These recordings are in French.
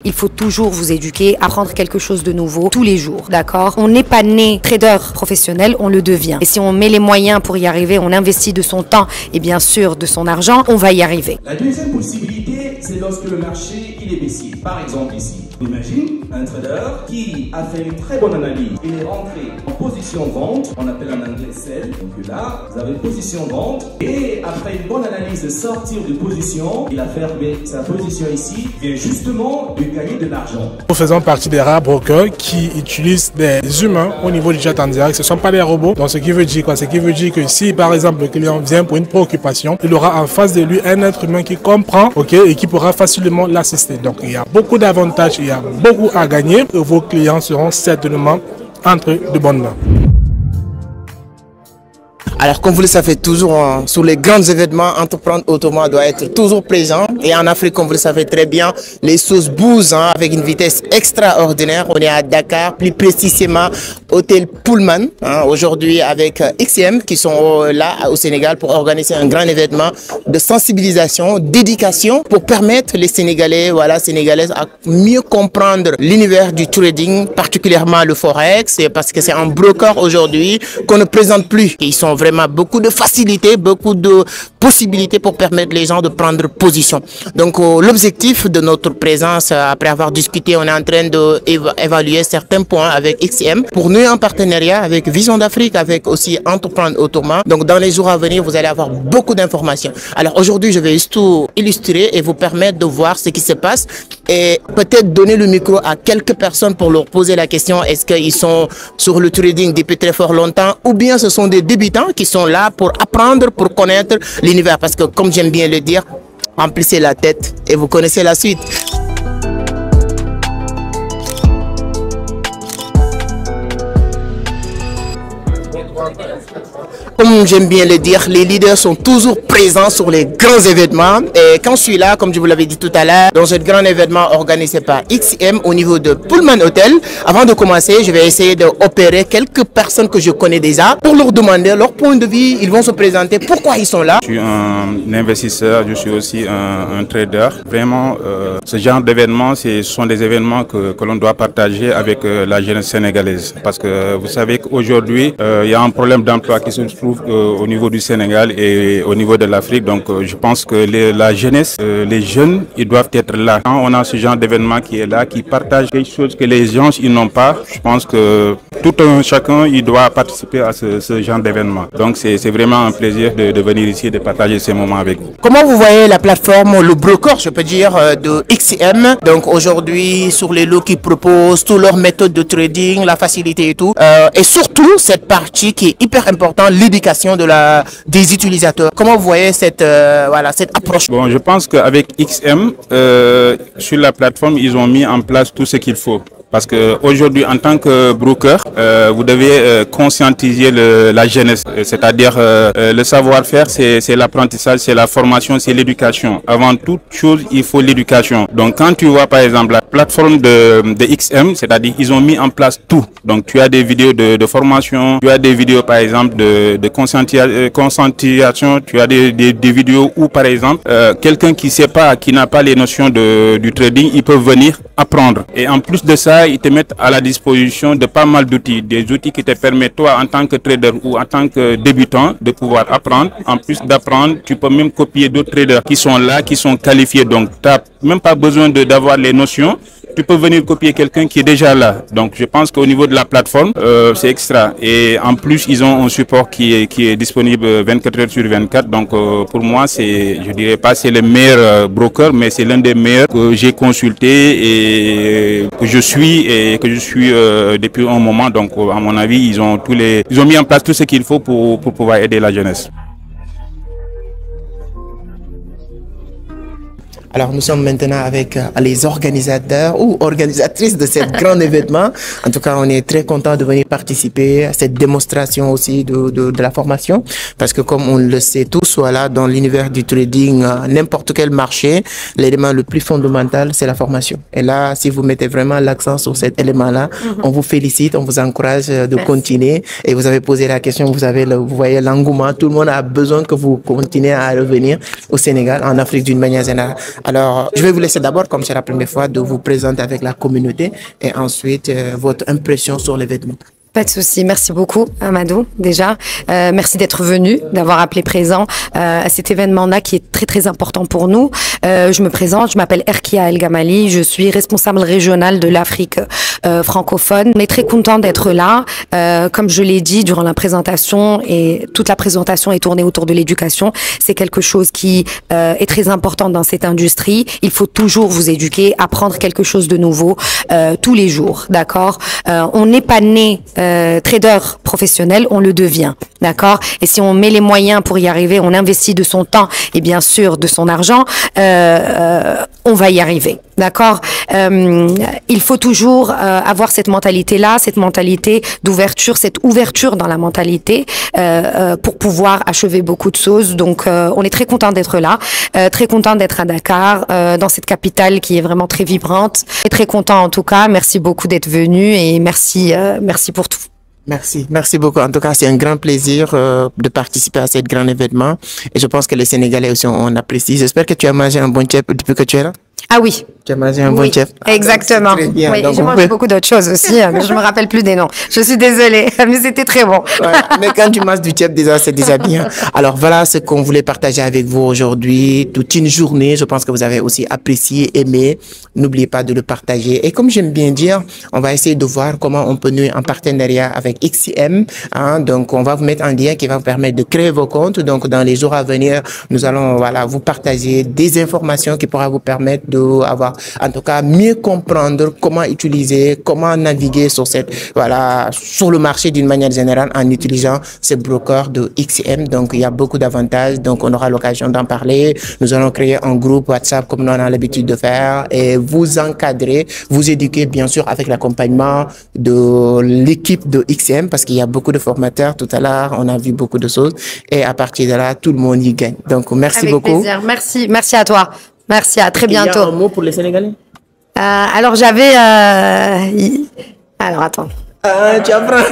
il faut toujours vous éduquer, apprendre quelque chose de nouveau tous les jours, d'accord? On n'est pas né trader professionnel, on le devient. Et si on met les moyens pour y arriver, on investit de son temps et bien sûr de son argent, on va y arriver. La deuxième possibilité, c'est lorsque le marché il est baissier. Par exemple ici, imagine un trader qui a fait une très bonne analyse. Il est rentré en position vente, on appelle en anglais sell. Donc là, vous avez une position vente et après une bonne analyse de sortir de position, il a fermé sa position ici, vient justement de gagner de l'argent. Nous faisons partie des rares brokers qui utilisent des humains au niveau du chat en direct. Ce ne sont pas des robots. Donc ce qui veut dire quoi? Ce qui veut dire que si par exemple le client vient pour une préoccupation, il aura en face de lui un être humain qui comprend, ok, et qui pourra facilement l'assister. Donc il y a beaucoup d'avantages, il y a beaucoup à gagner et vos clients seront certainement entre de bonnes mains. Alors, comme vous le savez toujours, sur les grands événements, Entreprendre Autrement doit être toujours présent. Et en Afrique, comme vous le savez très bien, les choses bougent avec une vitesse extraordinaire. On est à Dakar, plus précisément Hôtel Pullman, aujourd'hui avec XCM qui sont là au Sénégal pour organiser un grand événement de sensibilisation, d'éducation pour permettre les Sénégalais, Sénégalaises à mieux comprendre l'univers du trading, particulièrement le Forex, parce que c'est un broker aujourd'hui qu'on ne présente plus. Ils sont vraiment beaucoup de facilité, beaucoup de possibilités pour permettre les gens de prendre position. Donc l'objectif de notre présence, après avoir discuté, on est en train d'évaluer certains points avec XCM pour nous en partenariat avec Vision d'Afrique, avec aussi Entreprendre Autrement. Donc dans les jours à venir, vous allez avoir beaucoup d'informations. Alors aujourd'hui, je vais juste tout illustrer et vous permettre de voir ce qui se passe et peut-être donner le micro à quelques personnes pour leur poser la question, est-ce qu'ils sont sur le trading depuis très fort longtemps ou bien ce sont des débutants qui sont là pour apprendre, pour connaître l'univers. Parce que comme j'aime bien le dire, remplissez la tête et vous connaissez la suite. Comme j'aime bien le dire, les leaders sont toujours présents sur les grands événements. Et quand je suis là, comme je vous l'avais dit tout à l'heure, dans ce grand événement organisé par XCM au niveau de Pullman Hotel, avant de commencer, je vais essayer d'opérer quelques personnes que je connais déjà pour leur demander leur point de vue. Ils vont se présenter, pourquoi ils sont là. Je suis un investisseur, je suis aussi un trader. Vraiment, ce genre d'événements, ce sont des événements que l'on doit partager avec la jeunesse sénégalaise. Parce que vous savez qu'aujourd'hui, il y a un problème d'emploi qui se trouve au niveau du Sénégal et au niveau de l'Afrique. Donc je pense que la jeunesse, les jeunes, ils doivent être là. Quand on a ce genre d'événement qui est là, qui partage quelque chose que les gens ils n'ont pas, je pense que tout un chacun il doit participer à ce genre d'événement. Donc c'est vraiment un plaisir de venir ici et de partager ces moments avec vous. Comment vous voyez la plateforme, le broker, je peux dire, de XCM? Donc aujourd'hui, sur les lots qu'ils proposent, toutes leurs méthodes de trading, la facilité et tout. Et surtout, cette partie qui est hyper importante, l'éducation des utilisateurs. Comment vous voyez cette approche? Bon, je pense qu'avec XM, sur la plateforme, ils ont mis en place tout ce qu'il faut. Parce qu'aujourd'hui, en tant que broker, vous devez conscientiser la jeunesse. C'est-à-dire le savoir-faire, c'est l'apprentissage, c'est la formation, c'est l'éducation. Avant toute chose, il faut l'éducation. Donc quand tu vois par exemple la plateforme de XM, c'est-à-dire ils ont mis en place tout. Donc tu as des vidéos de formation, tu as des vidéos par exemple de conscientisation, tu as des vidéos où par exemple quelqu'un qui sait pas, qui n'a pas les notions du trading, il peut venir apprendre. Et en plus de ça, ils te mettent à la disposition de pas mal d'outils, des outils qui te permettent toi en tant que trader ou en tant que débutant de pouvoir apprendre. En plus d'apprendre, tu peux même copier d'autres traders qui sont là, qui sont qualifiés. Donc tu n'as même pas besoin d'avoir les notions. Tu peux venir copier quelqu'un qui est déjà là. Donc je pense qu'au niveau de la plateforme, c'est extra. Et en plus, ils ont un support qui est disponible 24 heures sur 24. Donc pour moi, je dirais pas c'est le meilleur broker, mais c'est l'un des meilleurs que j'ai consulté et que je suis depuis un moment. Donc à mon avis, ils ont mis en place tout ce qu'il faut pour pouvoir aider la jeunesse. Alors nous sommes maintenant avec les organisateurs ou organisatrices de ce grand événement. En tout cas, on est très content de venir participer à cette démonstration aussi de la formation. Parce que comme on le sait tous, voilà, dans l'univers du trading, n'importe quel marché, l'élément le plus fondamental, c'est la formation. Et là, si vous mettez vraiment l'accent sur cet élément-là, on vous félicite, on vous encourage de continuer. Et vous avez posé la question, vous voyez l'engouement, tout le monde a besoin que vous continuez à revenir au Sénégal, en Afrique d'une manière générale. Alors, je vais vous laisser d'abord, comme c'est la première fois, de vous présenter avec la communauté et ensuite votre impression sur l'événement. Pas de souci. Merci beaucoup, Amadou, déjà. Merci d'être venu, d'avoir appelé présent à cet événement-là qui est très, très important pour nous. Je me présente, je m'appelle Erkia El Gamali, je suis responsable régionale de l'Afrique francophone. On est très content d'être là. Comme je l'ai dit durant la présentation, et toute la présentation est tournée autour de l'éducation, c'est quelque chose qui est très important dans cette industrie. Il faut toujours vous éduquer, apprendre quelque chose de nouveau tous les jours, d'accord? On n'est pas né trader professionnel, on le devient, d'accord? Et si on met les moyens pour y arriver, on investit de son temps et bien sûr de son argent, on va y arriver, d'accord? Il faut toujours avoir cette mentalité-là, cette mentalité d'ouverture, cette ouverture dans la mentalité pour pouvoir achever beaucoup de choses. Donc, on est très content d'être là, très content d'être à Dakar, dans cette capitale qui est vraiment très vibrante. Et très content en tout cas. Merci beaucoup d'être venu et merci, merci pour tout. Merci beaucoup. En tout cas, c'est un grand plaisir de participer à ce grand événement. Et je pense que les Sénégalais aussi on apprécie. J'espère que tu as mangé un bon chef depuis que tu es là. Ah oui. Tu as mangé un bon chef. Exactement. Très bien. Oui, donc, j'ai mangé beaucoup d'autres choses aussi, mais je me rappelle plus des noms. Je suis désolée, mais c'était très bon. Ouais, mais quand tu manges du chef, déjà, c'est déjà bien. Alors, voilà ce qu'on voulait partager avec vous aujourd'hui. Toute une journée. Je pense que vous avez aussi apprécié, aimé. N'oubliez pas de le partager. Et comme j'aime bien dire, on va essayer de voir comment on peut nouer un partenariat avec XCM. Hein. Donc, on va vous mettre un lien qui va vous permettre de créer vos comptes. Donc, dans les jours à venir, nous allons, voilà, vous partager des informations qui pourra vous permettre de avoir, en tout cas, mieux comprendre comment utiliser, comment naviguer sur cette, voilà, sur le marché d'une manière générale en utilisant ces brokers de XCM. Donc, il y a beaucoup d'avantages. Donc, on aura l'occasion d'en parler. Nous allons créer un groupe WhatsApp comme nous on a l'habitude de faire et vous encadrer, vous éduquer, bien sûr, avec l'accompagnement de l'équipe de XCM parce qu'il y a beaucoup de formateurs. Tout à l'heure, on a vu beaucoup de choses et à partir de là, tout le monde y gagne. Donc, merci avec beaucoup. Plaisir. Merci à toi. Merci, à très bientôt. Il y a un mot pour les Sénégalais? Alors j'avais... Alors attends. Tu apprends?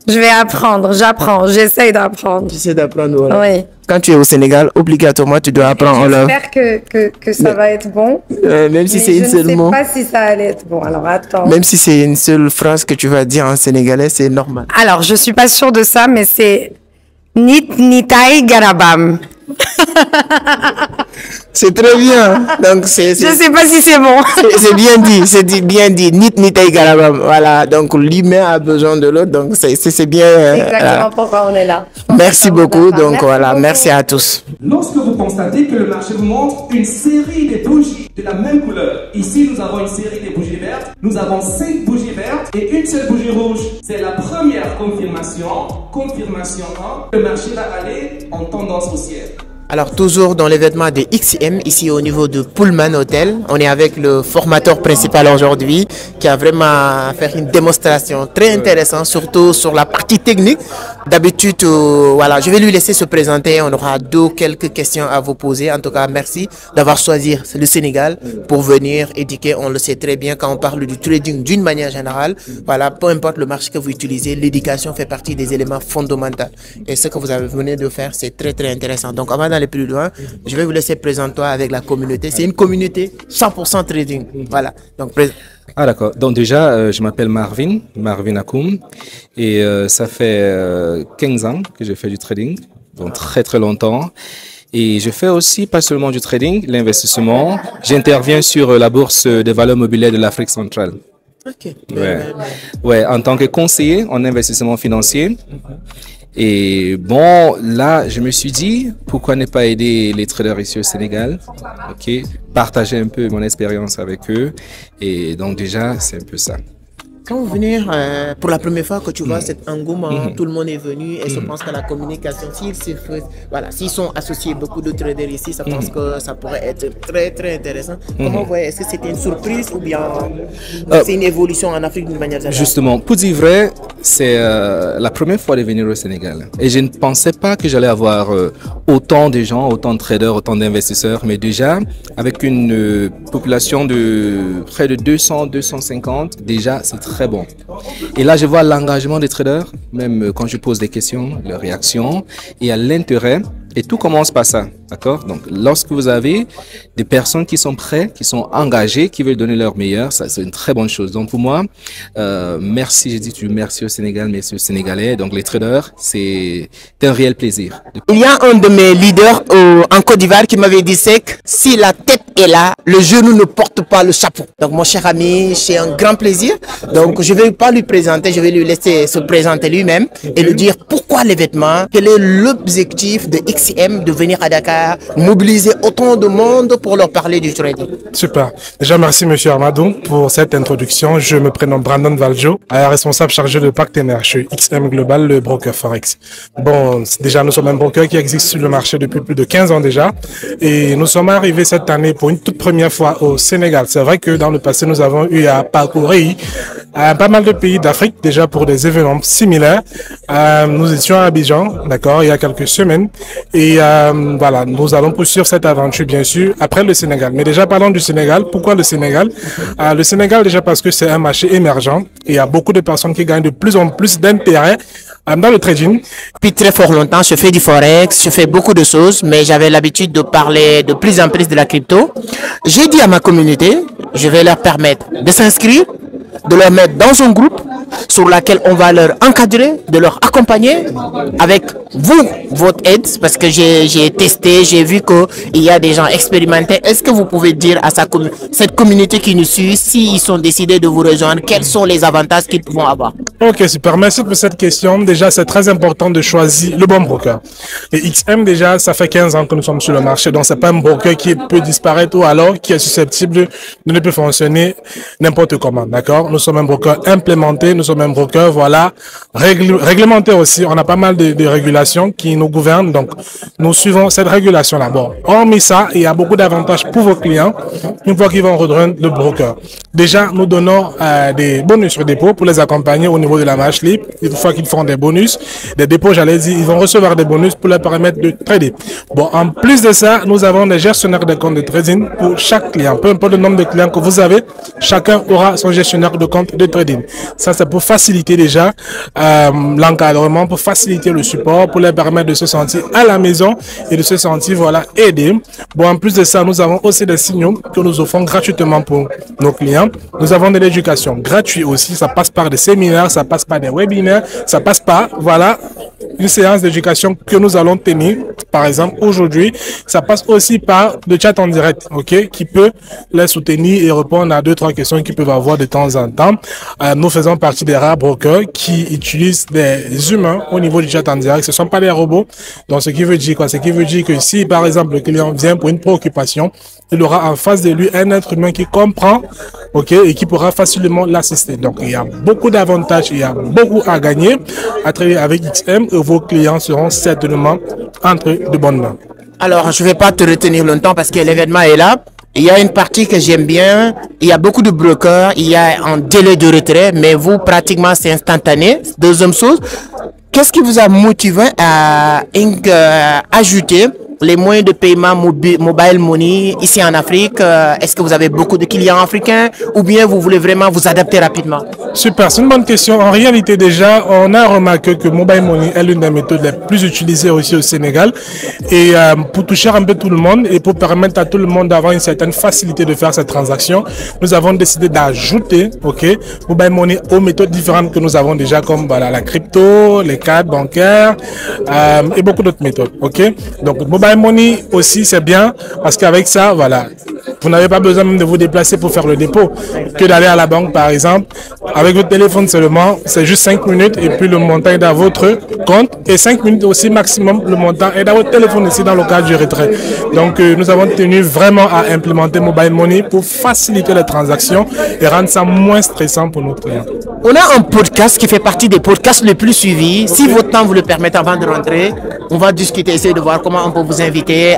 Je vais apprendre, j'essaye d'apprendre. J'essaie d'apprendre, voilà. Oui. Quand tu es au Sénégal, obligatoirement, tu dois apprendre en langue. J'espère que ça va être bon. Même si c'est une seule mot. Je ne sais pas si ça allait être bon, alors attends. Même si c'est une seule phrase que tu vas dire en sénégalais, c'est normal. Alors, je suis pas sûre de ça, mais c'est... Nit Nitaï Garabam. C'est très bien. Donc je sais pas si c'est bon. C'est bien dit, bien dit. Nit Nitaï Garabam. Voilà. Donc l'humain a besoin de l'autre. Donc c'est bien. Exactement pourquoi on est là. Merci beaucoup. Donc voilà, merci à tous. Lorsque vous constatez que le marché vous montre une série de bougies de la même couleur, ici nous avons une série de bougies vertes, nous avons 5 bougies vertes et une seule bougie rouge. C'est la première confirmation 1, le marché va aller en tendance haussière. Alors toujours dans l'événement de XCM, ici au niveau de Pullman Hotel, on est avec le formateur principal aujourd'hui qui a vraiment fait une démonstration très intéressante, surtout sur la partie technique. D'habitude, voilà, je vais lui laisser se présenter, on aura quelques questions à vous poser. En tout cas, merci d'avoir choisi le Sénégal pour venir éduquer. On le sait très bien quand on parle du trading d'une manière générale. Voilà, peu importe le marché que vous utilisez, l'éducation fait partie des éléments fondamentaux. Et ce que vous avez venu de faire, c'est très très intéressant. Donc avant d'aller plus loin, je vais vous laisser présenter avec la communauté. C'est une communauté 100% trading. Voilà. Donc, ah d'accord. Donc déjà, je m'appelle Marvin Akoum et ça fait 15 ans que je fais du trading, donc très très longtemps. Et je fais aussi pas seulement du trading, l'investissement. J'interviens sur la bourse des valeurs mobilières de l'Afrique centrale. Ok. Ouais, en tant que conseiller en investissement financier. Et bon, là, je me suis dit, pourquoi ne pas aider les traders ici au Sénégal, ok, partager un peu mon expérience avec eux. Et donc déjà, c'est un peu ça. Quand vous venez pour la première fois que tu vois cet engouement, tout le monde est venu et je pense que la communication, s'ils sont associés beaucoup de traders ici, je pense que ça pourrait être très très intéressant. Comment vous voyez, est-ce que c'était une surprise ou bien c'est une évolution en Afrique d'une manière générale? Justement, pour dire vrai, c'est la première fois de venir au Sénégal et je ne pensais pas que j'allais avoir autant de gens, autant de traders, autant d'investisseurs, mais déjà avec une population de près de 200-250, déjà c'est très bon. Et là, je vois l'engagement des traders, même quand je pose des questions, leurs réactions, et à l'intérêt. Et tout commence par ça. D'accord? Donc, lorsque vous avez des personnes qui sont prêtes, qui sont engagées, qui veulent donner leur meilleur, ça, c'est une très bonne chose. Donc, pour moi, merci, j'ai dit merci au Sénégal, merci aux Sénégalais. Donc, les traders, c'est un réel plaisir. Il y a un de mes leaders en Côte d'Ivoire qui m'avait dit, c'est que si la tête est là, le genou ne porte pas le chapeau. Donc, mon cher ami, c'est un grand plaisir. Donc, je ne vais pas lui présenter, je vais lui laisser se présenter lui-même et lui dire pourquoi les vêtements, quel est l'objectif de XCM de venir à Dakar, mobiliser autant de monde pour leur parler du trading. Super. Déjà, merci Monsieur Amadou pour cette introduction. Je me prénomme Brandon Valjo, responsable chargé de partenaire chez XM Global, le broker Forex. Bon, déjà, nous sommes un broker qui existe sur le marché depuis plus de 15 ans déjà. Et nous sommes arrivés cette année pour une toute première fois au Sénégal. C'est vrai que dans le passé, nous avons eu à parcourir pas mal de pays d'Afrique déjà pour des événements similaires. Nous étions à Abidjan, d'accord, il y a quelques semaines. Et voilà, nous allons poursuivre cette aventure, bien sûr, après le Sénégal. Mais déjà, parlons du Sénégal. Pourquoi le Sénégal? Le Sénégal, déjà parce que c'est un marché émergent. Et il y a beaucoup de personnes qui gagnent de plus en plus d'intérêt dans le trading. Depuis très fort longtemps, je fais du Forex, je fais beaucoup de choses, mais j'avais l'habitude de parler de plus en plus de la crypto. J'ai dit à ma communauté, je vais leur permettre de s'inscrire, de leur mettre dans un groupe sur laquelle on va leur encadrer, de leur accompagner avec vous, votre aide, parce que j'ai testé, j'ai vu qu'il y a des gens expérimentés. Est-ce que vous pouvez dire à cette communauté qui nous suit, s'ils sont décidés de vous rejoindre, quels sont les avantages qu'ils vont avoir? Ok, super. Merci pour cette question. Déjà, c'est très important de choisir le bon broker. Et XM, déjà, ça fait 15 ans que nous sommes sur le marché, donc c'est pas un broker qui peut disparaître ou alors qui est susceptible de ne plus fonctionner n'importe comment, d'accord? Nous sommes un broker implémenté, nous sommes un broker, voilà, réglementé aussi. On a pas mal de régulations qui nous gouvernent, donc nous suivons cette régulation-là. Bon, hormis ça, il y a beaucoup d'avantages pour vos clients une fois qu'ils vont rejoindre le broker. Déjà, nous donnons des bonus sur dépôt pour les accompagner au niveau de la marge libre. Une fois qu'ils font des bonus, des dépôts, j'allais dire, ils vont recevoir des bonus pour leur permettre de trader. Bon, en plus de ça, nous avons des gestionnaires de compte de trading pour chaque client. Peu importe le nombre de clients que vous avez, chacun aura son gestionnaire de compte de trading. Ça, c'est pour faciliter déjà l'encadrement, pour faciliter le support, pour leur permettre de se sentir à la maison et de se sentir, voilà, aidés. Bon, en plus de ça, nous avons aussi des signaux que nous offrons gratuitement pour nos clients. Nous avons de l'éducation gratuite aussi. Ça passe par des séminaires, ça passe par des webinaires, ça passe par, voilà, une séance d'éducation que nous allons tenir. Par exemple, aujourd'hui, ça passe aussi par le chat en direct, ok, qui peut les soutenir et répondre à 2-3 questions qu'ils peuvent avoir de temps en temps. Nous faisons partie des rares brokers qui utilisent des humains au niveau du chat en direct. Ce ne sont pas des robots. Donc, ce qui veut dire quoi? Ce qui veut dire que si, par exemple, le client vient pour une préoccupation, il aura en face de lui un être humain qui comprend, ok, et qui pourra facilement l'assister. Donc, il y a beaucoup d'avantages, il y a beaucoup à gagner à travailler avec XM et vos clients seront certainement entre de bonnes mains. Alors, je ne vais pas te retenir longtemps parce que l'événement est là. Il y a une partie que j'aime bien. Il y a beaucoup de brokers. Il y a un délai de retrait, mais vous, pratiquement, c'est instantané. Deuxième chose, qu'est-ce qui vous a motivé à ajouter les moyens de paiement mobile money ici en Afrique? Est-ce que vous avez beaucoup de clients africains ou bien vous voulez vraiment vous adapter rapidement? Super, c'est une bonne question. En réalité, déjà, on a remarqué que mobile money est l'une des méthodes les plus utilisées aussi au Sénégal. Et pour toucher un peu tout le monde et pour permettre à tout le monde d'avoir une certaine facilité de faire cette transaction, nous avons décidé d'ajouter, ok, mobile money aux méthodes différentes que nous avons déjà, comme voilà, la crypto, les cartes bancaires et beaucoup d'autres méthodes, ok. Donc, mobile money aussi, c'est bien parce qu'avec ça, voilà, vous n'avez pas besoin même de vous déplacer pour faire le dépôt que d'aller à la banque, par exemple. Avec votre téléphone seulement, c'est juste 5 minutes et puis le montant est dans votre compte. Et 5 minutes aussi maximum, le montant est dans votre téléphone ici dans le cas du retrait. Donc, nous avons tenu vraiment à implémenter Mobile Money pour faciliter les transactions et rendre ça moins stressant pour nos clients. On a un podcast qui fait partie des podcasts les plus suivis. Si votre temps vous le permet avant de rentrer, on va discuter, essayer de voir comment on peut vous inviter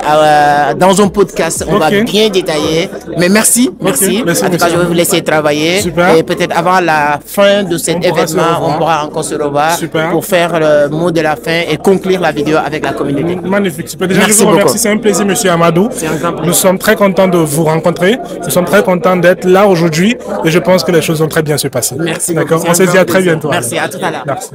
dans un podcast. On va bien détailler. Mais merci. En tout cas, je vais vous laisser travailler. Super. Et peut-être avant la fin de cet événement, on pourra encore se revoir pour faire le mot de la fin et conclure la vidéo avec la communauté. Magnifique. Super. Déjà, je vous remercie. C'est un plaisir, Monsieur Amadou. C'est un grand plaisir. Nous sommes très contents de vous rencontrer. Nous sommes très contents d'être là aujourd'hui et je pense que les choses vont très bien se passer. Merci. D'accord. On se dit à très bientôt. Merci. À tout à l'heure. Merci.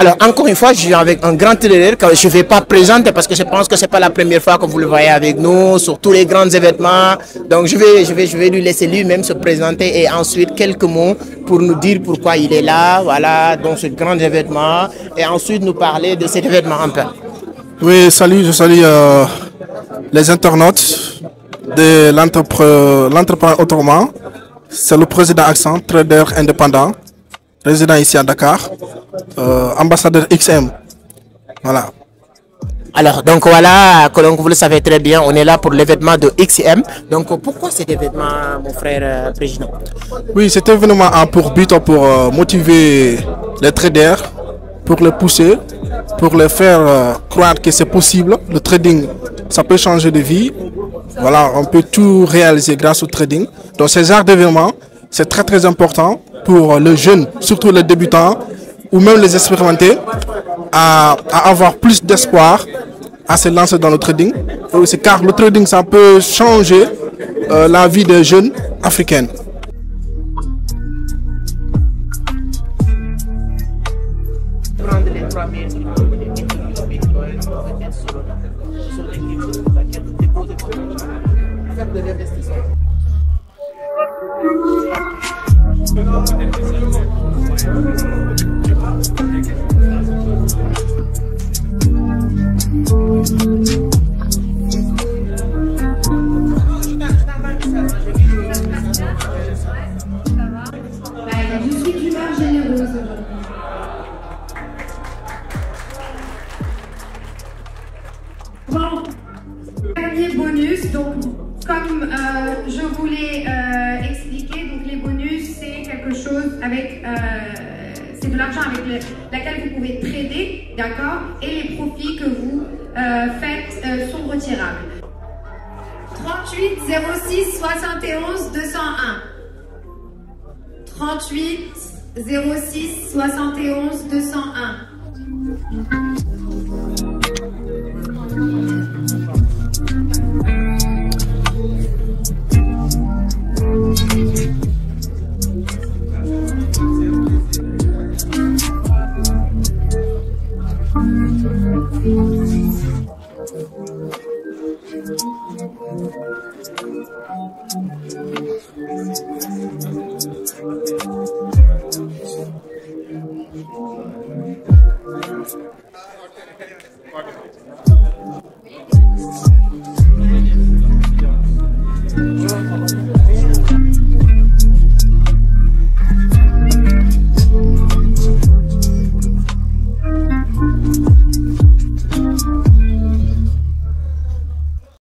Alors, encore une fois, je suis avec un grand trader que je ne vais pas présenter parce que je pense que ce n'est pas la première fois que vous le voyez avec nous sur tous les grands événements. Donc, je vais lui laisser lui-même se présenter et ensuite quelques mots pour nous dire pourquoi il est là, voilà, dans ce grand événement et ensuite nous parler de cet événement un peu. Oui, salut, je salue les internautes de l'entrepreneur autrement. C'est le président Accent, trader indépendant, résident ici à Dakar, ambassadeur XM. Voilà. Alors, donc voilà, donc vous le savez très bien, on est là pour l'événement de XM. Donc, pourquoi cet événement, mon frère président? Oui, cet événement a pour but pour motiver les traders, pour les pousser, pour les faire croire que c'est possible. Le trading, ça peut changer de vie. Voilà, on peut tout réaliser grâce au trading. Donc, ces genres d'événements, c'est très très important pour les jeunes, surtout les débutants, ou même les expérimentés, à avoir plus d'espoir, à se lancer dans le trading. Car le trading, ça peut changer la vie des jeunes africains. Je suis d'humeur généreuse. Bon, dernier bonus, donc comme je voulais expliquer, donc les bonus c'est quelque chose avec, c'est de l'argent avec laquelle vous pouvez trader, d'accord, et les profits que vous faites sont retirables. 38 06 71 201. 38 06 71 201.